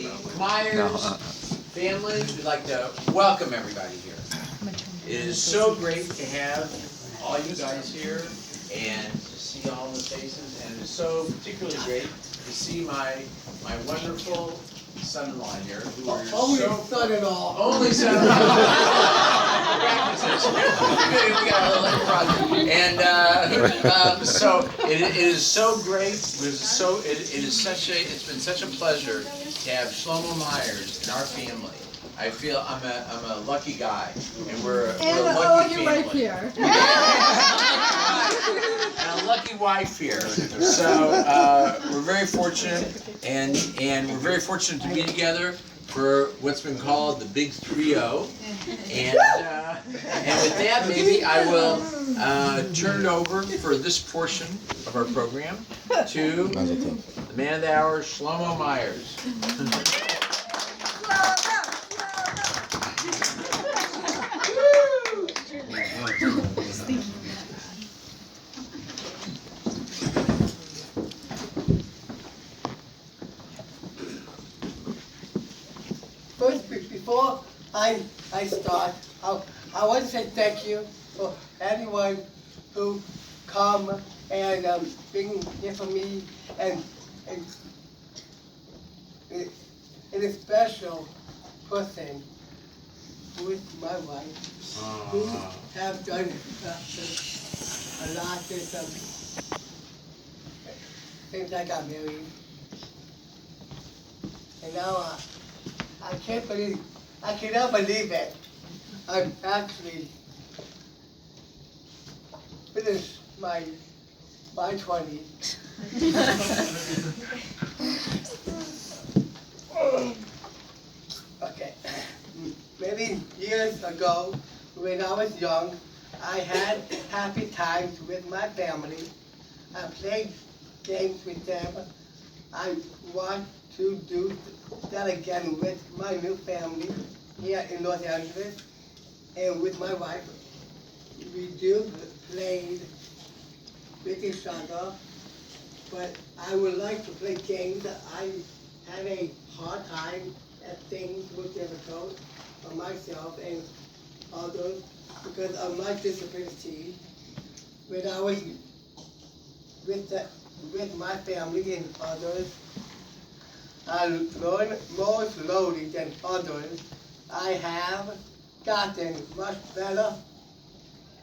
the Myers family, we'd like to welcome everybody here. It is so great to have all you guys here and to see all the faces, and it's so particularly great to see my wonderful son-in-law here, who are Only so son-in-law. only son-in-law. We got a little project. And so it is so great. It's been such a pleasure to have Shlomo Myers in our family. I feel I'm a lucky guy, and we're a lucky family. Right here. And a lucky wife here. So we're very fortunate, and we're very fortunate to be together for what's been called the Big 3-0. And with that, maybe I will turn it over for this portion of our program to the man of the hour, Shlomo Myers. First, before I start, I want to say thank you for everyone who come and bring here for me, and a special person with my wife, who have done a lot since I got married. And now I cannot believe it. I'm actually finished my 20s. Okay. Many years ago, when I was young, I had happy times with my family. I played games with them. I want to do that again with my new family here in Los Angeles and with my wife. We do play with each other, but I would like to play games. I have a hard time at things with difficult for myself and others because of my disability. When I was with my family and others, I learned more slowly than others. I have gotten much better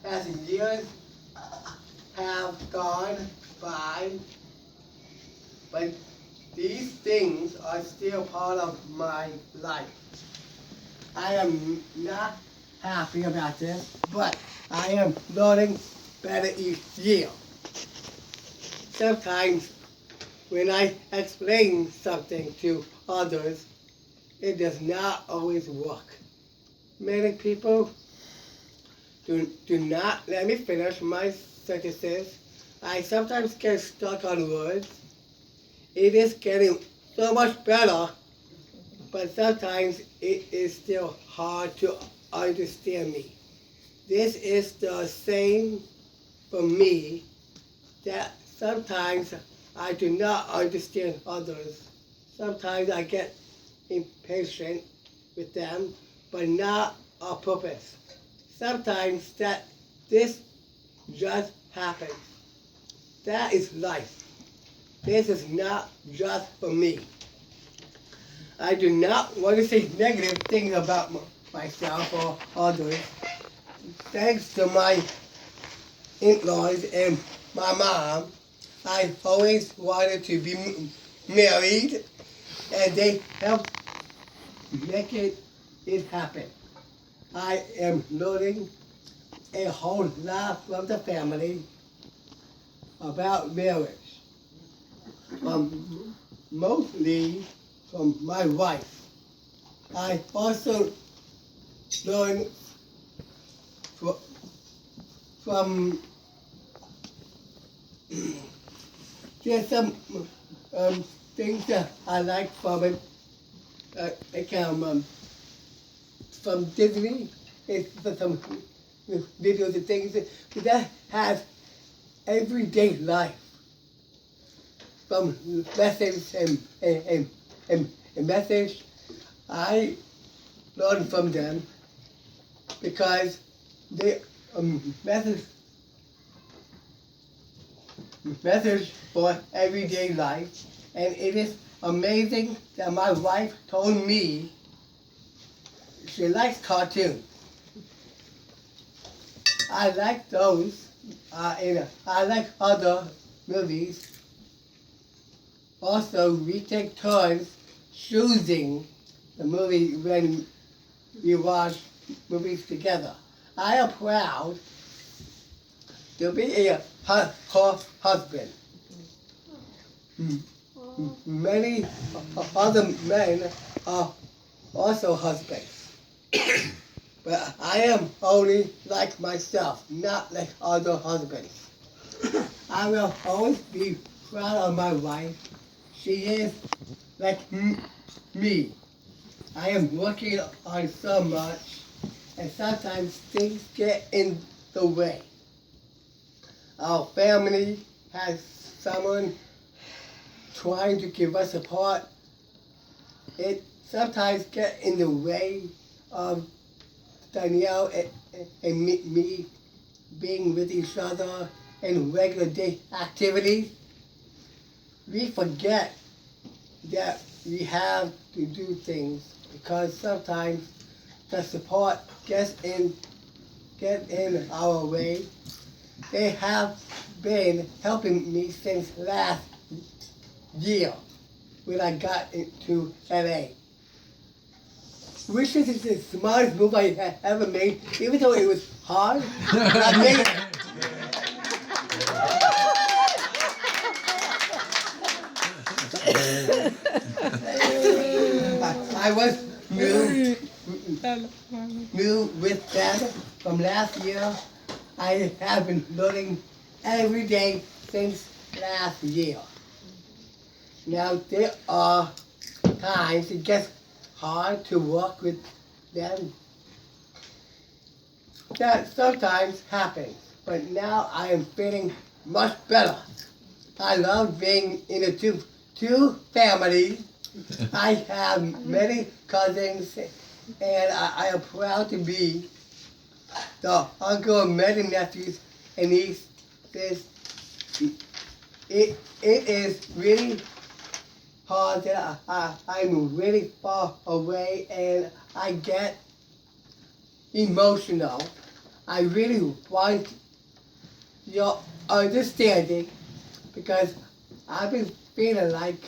as years have gone by, but these things are still part of my life. I am not happy about this, but I am learning better each year. Sometimes when I explain something to others, it does not always work. Many people do not let me finish my sentences. I sometimes get stuck on words. It is getting so much better, but sometimes it is still hard to understand me. This is the same for me, that sometimes I do not understand others. Sometimes I get impatient with them, but not on purpose. Sometimes this just happens. That is life. This is not just for me. I do not want to say negative things about myself or others. Thanks to my in-laws and my mom, I always wanted to be married, and they helped make it happen. I am learning a whole lot from the family about marriage, mostly from my wife. I also learned from just some things that I like from it. From Disney, some videos and things that have everyday life, from lessons and a message I learned from them because they message for everyday life, and it is amazing that my wife told me she likes cartoons. I like those, and I like other movies. Also, we take turns choosing the movie when we watch movies together. I am proud to be a husband. Many other men are also husbands. But I am only like myself, not like other husbands. I will always be proud of my wife. She is like me. I am working on so much, and sometimes things get in the way. Our family has someone trying to give us support. It sometimes gets in the way of Danielle and me being with each other in regular day activities. We forget that we have to do things because sometimes the support gets in our way. They have been helping me since last year when I got into LA. Which is the smartest move I ever made, even though it was hard. I made it. I was new with them from last year. I have been learning every day since last year. Now there are times it gets hard to work with them. That sometimes happens, but now I am feeling much better. I love being in a two family. I have many cousins, and I am proud to be the uncle of many nephews and nieces. It is really hard that I'm really far away and I get emotional. I really want your understanding because I've been feeling like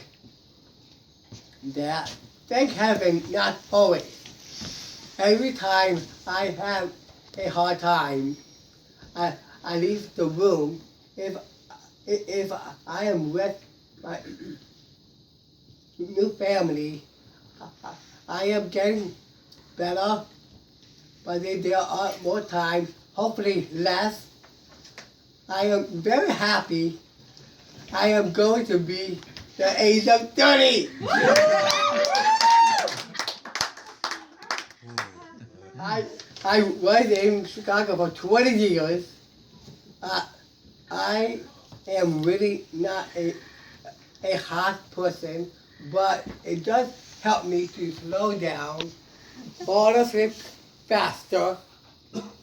that. Thank heaven, not always. Every time I have a hard time, I leave the room. If I am with my new family, I am getting better, but there are more times, hopefully less. I am very happy. I am going to be the age of 30. I was in Chicago for 20 years. I am really not a hard person, but it does help me to slow down, fall asleep faster.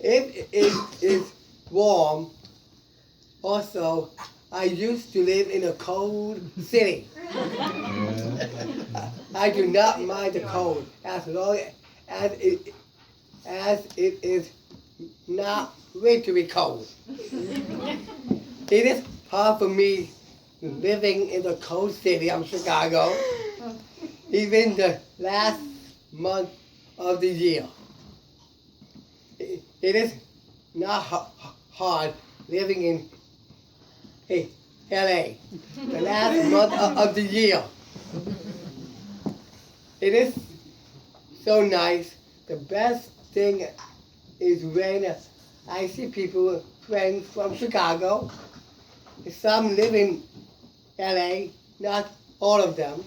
If it is warm, also, I used to live in a cold city. I do not mind the cold as long as it is not wintry cold. It is hard for me living in the cold city of Chicago, even the last month of the year. It is not hard living in LA, the last month of the year. It is so nice. The best thing is when I see people, friends from Chicago. Some live in LA, not all of them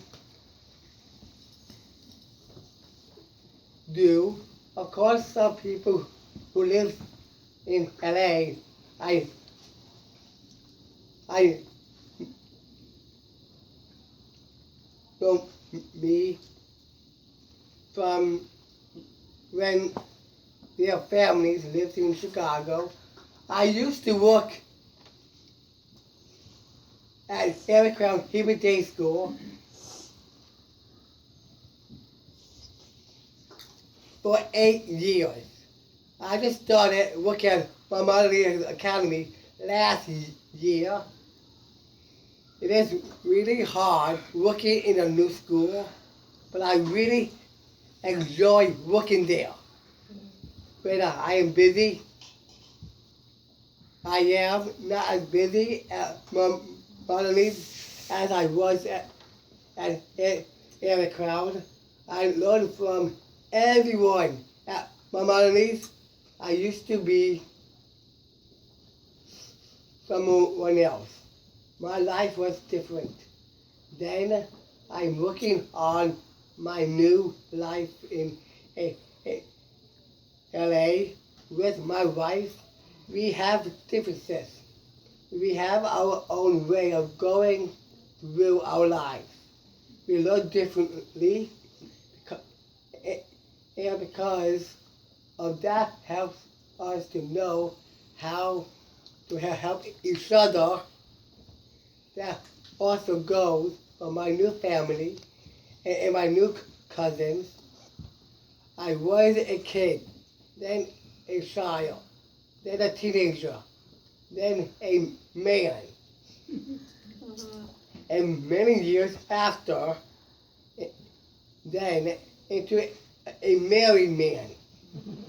do. Of course, some people who live in LA, I don't from when their families lived in Chicago. I used to work at Eric Crown Hebrew Day School for 8 years. I just started working at my Mother's Academy last year. It is really hard working in a new school, but I really enjoy working there. When I am busy, I am not as busy at my Mother's as I was at Eric Crown. I learned from everyone at my Mother's. I used to be someone else. My life was different. Then I'm working on my new life in LA with my wife. We have differences. We have our own way of going through our lives. We learn differently, and because of that helps us to know how to help each other. That also goes for my new family and my new cousins. I was a kid, then a child, then a teenager, then a man. And many years after, then into a married man.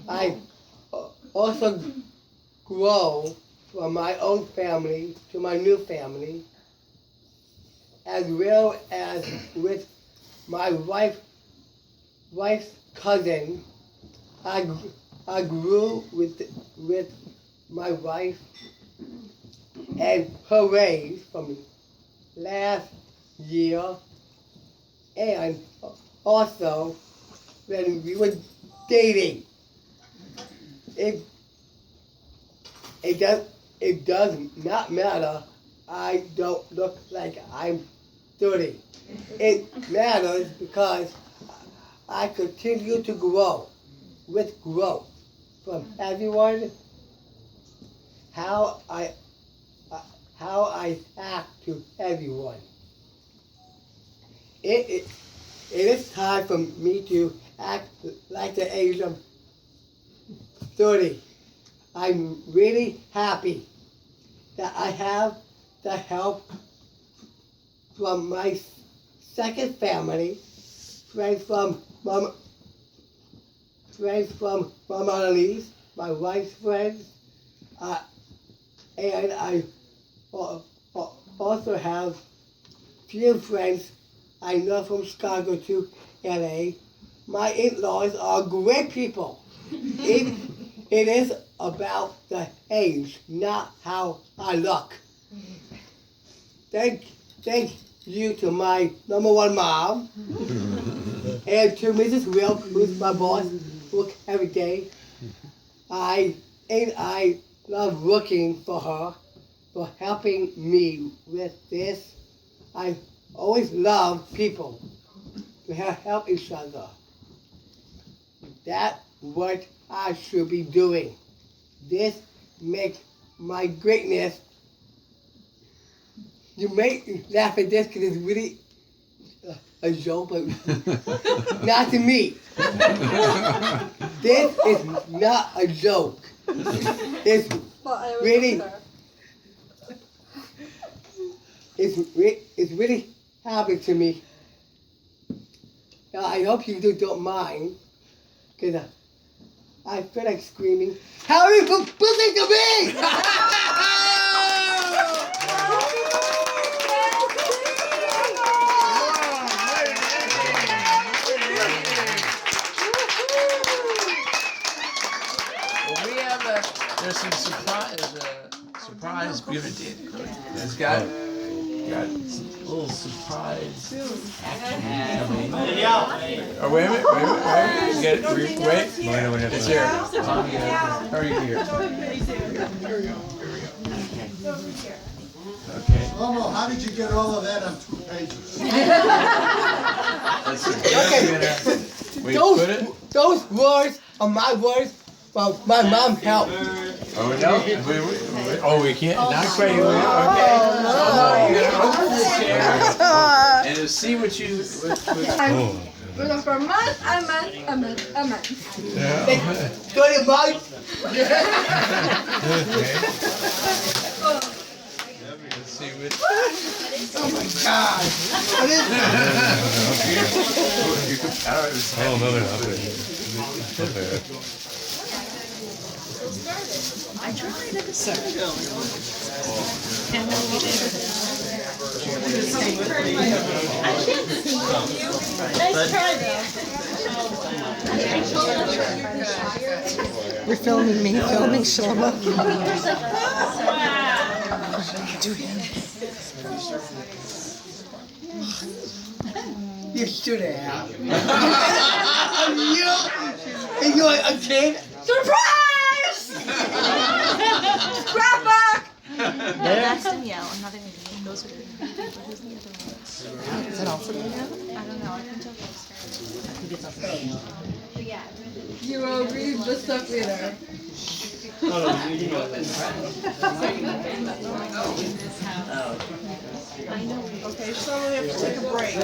I also grow from my own family to my new family, as well as with my wife's cousin. I grew with my wife and her raise from last year, and also when we were dating. It does not matter. I don't look like I'm 30. It matters because I continue to grow with growth from everyone. How I act to everyone. It is time for me to act like the age of 30. I'm really happy that I have the help from my second family, friends from Mama Annalise, my wife's friends, and I also have few friends I know from Chicago to LA. My in-laws are great people. It is about the age, not how I look. Thank you to my number one mom, and to Mrs. Will, who's my boss, work every day. I love working for her, for helping me with this. I always love people to help each other. That's what I should be doing. This makes my greatness. You may laugh at this because it's really a joke, but not to me. This is not a joke. It's really, it's really happening to me. Now, I hope you don't mind, because I feel like screaming, "How are you proposing to me?" There's some surprise beauty. It's got a little surprise action coming. Oh, wait a minute. Get it. Wait. It's here. Hurry here. Here we go. Okay. Shlomo, how did you get all of that on 2 pages? Okay. Wait, put it? those words are my words, but my mom helped. Oh no! We can't. Not quite. Okay. You gotta open the chair and to see what you. For a month, a month. Go to mom. Let's see what. Oh my God! What is that? Oh, another upgrade. I tried at the start. Nice try though. You're filming me, filming Shlomo. Do him. You should have. And you're a kid? Surprise! Scrapbook! That's Danielle. I'm not even those are good. Who's the other one? Is that also Danielle? I don't know. I can tell those. You will read the stuff later. Okay, so we have to take a break.